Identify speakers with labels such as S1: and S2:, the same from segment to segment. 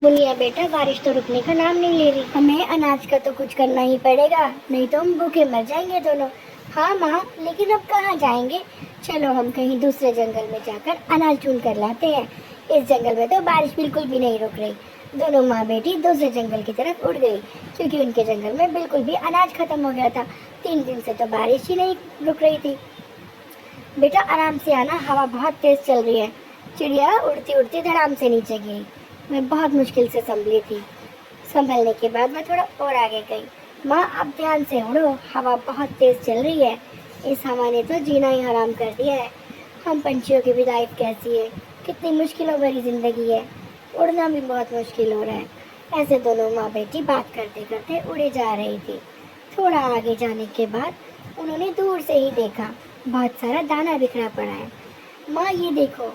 S1: बोलिए बेटा, बारिश तो रुकने का नाम नहीं ले रही। हमें अनाज का तो कुछ करना ही पड़ेगा, नहीं तो हम भूखे मर जाएंगे दोनों। हाँ माँ, लेकिन अब कहाँ जाएंगे? चलो हम कहीं दूसरे जंगल में जाकर अनाज चुन कर लाते हैं। इस जंगल में तो बारिश बिल्कुल भी नहीं रुक रही। दोनों माँ बेटी दूसरे जंगल की तरफ उड़ गई, क्योंकि उनके जंगल में बिल्कुल भी अनाज खत्म हो गया था। 3 दिन से तो बारिश ही नहीं रुक रही थी। बेटा आराम से आना, हवा बहुत तेज चल रही है। चिड़िया उड़ती उड़ती धड़ाम से नीचे गिरी। मैं बहुत मुश्किल से संभली थी। संभलने के बाद मैं थोड़ा और आगे गई। माँ अब ध्यान से उड़ो, हवा बहुत तेज चल रही है। इस हवा ने तो जीना ही हराम कर दिया है। हम पंछियों की भी लाइफ कैसी है, कितनी मुश्किलों भरी जिंदगी है। उड़ना भी बहुत मुश्किल हो रहा है। ऐसे दोनों माँ बेटी बात करते करते उड़े जा रही थी। थोड़ा आगे जाने के बाद उन्होंने दूर से ही देखा, बहुत सारा दाना बिखरा पड़ा है। माँ ये देखो,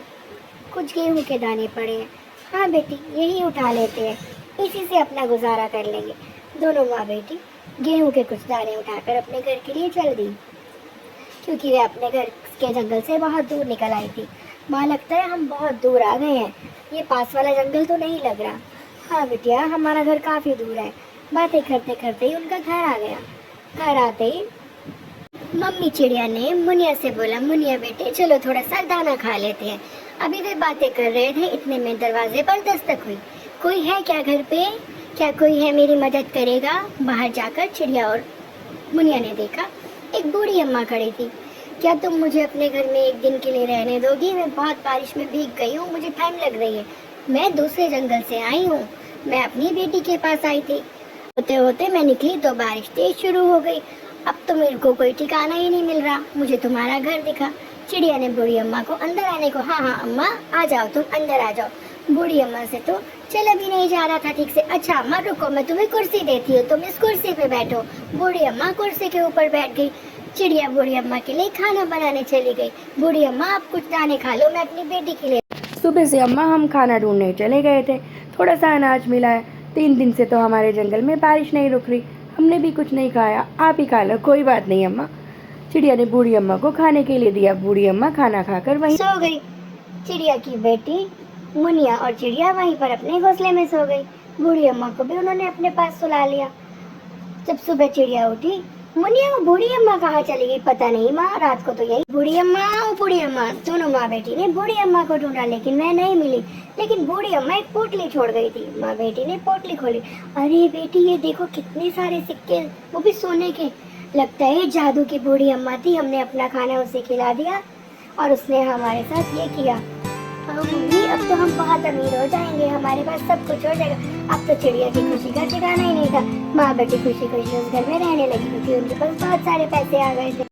S1: कुछ गेहूं के दाने पड़े हैं। हाँ बेटी, यही उठा लेते हैं, इसी से अपना गुजारा कर लेंगे। दोनों माँ बेटी गेहूं के कुछ दाने उठाकर अपने घर के लिए चल दी, क्योंकि वे अपने घर के जंगल से बहुत दूर निकल आई थी। माँ लगता है हम बहुत दूर आ गए हैं, ये पास वाला जंगल तो नहीं लग रहा। हाँ बिटिया, हमारा घर काफ़ी दूर है। बातें करते करते ही उनका घर आ गया। घर आते ही मम्मी चिड़िया ने मुनिया से बोला, मुनिया बेटे चलो थोड़ा सा दाना खा लेते हैं। अभी वे बातें कर रहे थे, इतने में दरवाजे पर दस्तक हुई। कोई है क्या घर पे? क्या कोई है मेरी मदद करेगा? बाहर जाकर चिड़िया और मुनिया ने देखा, एक बूढ़ी अम्मा खड़ी थी। क्या तुम मुझे अपने घर में एक दिन के लिए रहने दोगी? मैं बहुत बारिश में भीग गई हूँ, मुझे टाइम लग रही है। मैं दूसरे जंगल से आई हूँ, मैं अपनी बेटी के पास आई थी। होते होते मैं निकली तो बारिश तेज शुरू हो गई। अब तो मेरे को कोई ठिकाना ही नहीं मिल रहा। मुझे तुम्हारा घर दिखा। चिड़िया ने बूढ़ी अम्मा को अंदर आने को, हाँ हाँ अम्मा आ जाओ, तुम अंदर आ जाओ। बूढ़ी अम्मा से तो चला भी नहीं जा रहा था ठीक से। अच्छा अम्मा रुको, मैं तुम्हें कुर्सी देती हूँ, तुम इस कुर्सी पे बैठो। बूढ़ी अम्मा कुर्सी के ऊपर बैठ गई। चिड़िया बूढ़ी अम्मा के लिए खाना बनाने चली गई। बूढ़ी अम्मा आप कुछ दाने खा लो, मैं अपनी बेटी के लिए।
S2: सुबह से अम्मा हम खाना ढूंढने चले गए थे, थोड़ा सा अनाज मिला है। 3 दिन से तो हमारे जंगल में बारिश नहीं रुक रही, हमने भी कुछ नहीं खाया, आप ही खा लो। कोई बात नहीं अम्मा। चिड़िया ने बूढ़ी अम्मा को खाने के लिए दिया। बूढ़ी अम्मा खाना खाकर वहीं
S1: सो गई। चिड़िया की बेटी मुनिया और चिड़िया वहीं पर अपने घोंसले में सो गई। बूढ़ी अम्मा को भी उन्होंने अपने पास सुला लिया। जब सुबह चिड़िया उठी, मुनिया वो बूढ़ी अम्मा कहाँ चली गई पता नहीं माँ, रात को तो यही बूढ़ी अम्मा दोनों माँ बेटी ने बूढ़ी अम्मा को ढूंढा, लेकिन वह नहीं मिली। लेकिन बूढ़ी अम्मा एक पोटली छोड़ गई थी। माँ बेटी ने पोटली खोली। अरे बेटी ये देखो, कितने सारे सिक्के, वो भी सोने के। लगता है जादू की बूढ़ी अम्मा थी, हमने अपना खाना उसे खिला दिया और उसने हमारे साथ ये किया। हाँ मम्मी, अब तो हम बहुत अमीर हो जाएंगे, हमारे पास सब कुछ हो जाएगा। अब तो चिड़िया की खुशी का ठिकाना ही नहीं था। माँ बेटी खुशी खुशी उस घर में रहने लगी, क्योंकि उनके पास बहुत सारे पैसे आ गए थे।